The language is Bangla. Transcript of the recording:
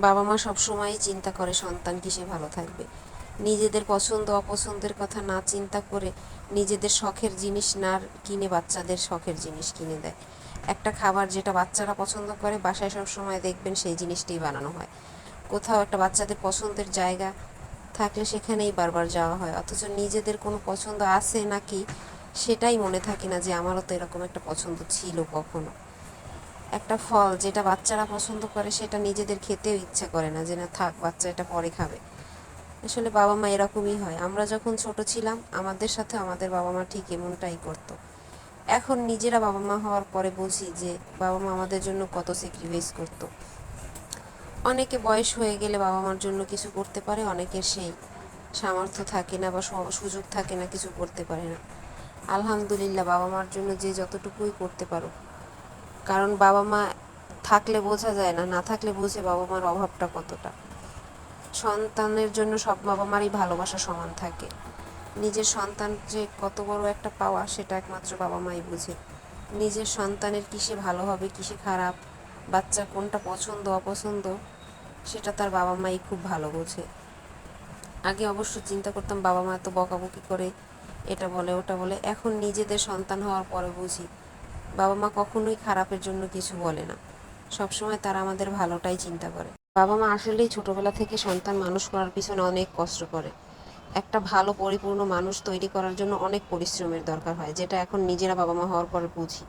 বাবা মা সবসময়ই চিন্তা করে সন্তান কিসে ভালো থাকবে। নিজেদের পছন্দ অপছন্দের কথা না চিন্তা করে নিজেদের শখের জিনিস না কিনে বাচ্চাদের শখের জিনিস কিনে দেয়। একটা খাবার যেটা বাচ্চারা পছন্দ করে বাসায় সব সময় দেখবেন সেই জিনিসটাই বানানো হয়। কোথাও একটা বাচ্চাদের পছন্দের জায়গা থাকলে সেখানেই বারবার যাওয়া হয়, অথচ নিজেদের কোনো পছন্দ আছে নাকি সেটাই মনে থাকে না যে আমারও তো এরকম একটা পছন্দ ছিল কখনো। একটা ফল যেটা বাচ্চারা পছন্দ করে সেটা নিজেদের খেতেও ইচ্ছা করে না, যে না থাক বাচ্চা এটা পরে খাবে। আসলে বাবা মা এরকমই হয়। আমরা যখন ছোট ছিলাম আমাদের সাথে আমাদের বাবা মা ঠিক এমনটাই করতো। এখন নিজেরা বাবা মা হওয়ার পরে বুঝি যে বাবা মা আমাদের জন্য কত স্যাক্রিফাইস করতো। অনেকে বয়স হয়ে গেলে বাবা মার জন্য কিছু করতে পারে, অনেকের সেই সামর্থ্য থাকে না বা সুযোগ থাকে না, কিছু করতে পারে না। আলহামদুলিল্লাহ বাবা মার জন্য যে যতটুকুই করতে পারো, কারণ বাবা মা থাকলে বোঝা যায় না, না থাকলে বোঝে বাবা মার অভাবটা কতটা। সন্তানের জন্য সব বাবা মারই ভালোবাসা সমান থাকে। নিজের সন্তান যে কত বড় একটা পাওয়া সেটা একমাত্র বাবা মাই বুঝে। নিজের সন্তানের কিসে ভালো হবে কিসে খারাপ, বাচ্চা কোনটা পছন্দ অপছন্দ, সেটা তার বাবা মাই খুব ভালো বোঝে। আগে অবশ্য চিন্তা করতাম বাবা মা এত বকাবকি করে, এটা বলে ওটা বলে। এখন নিজেদের সন্তান হওয়ার পরে বুঝি বাবা মা কখনোই খারাপের জন্য কিছু বলে না, সবসময় তারা আমাদের ভালোটাই চিন্তা করে। বাবা মা আসলেই ছোটবেলা থেকে সন্তান মানুষ করার পিছনে অনেক কষ্ট করে। একটা ভালো পরিপূর্ণ মানুষ তৈরি করার জন্য অনেক পরিশ্রমের দরকার হয়, যেটা এখন নিজেরা বাবা মা হওয়ার পরে বুঝি।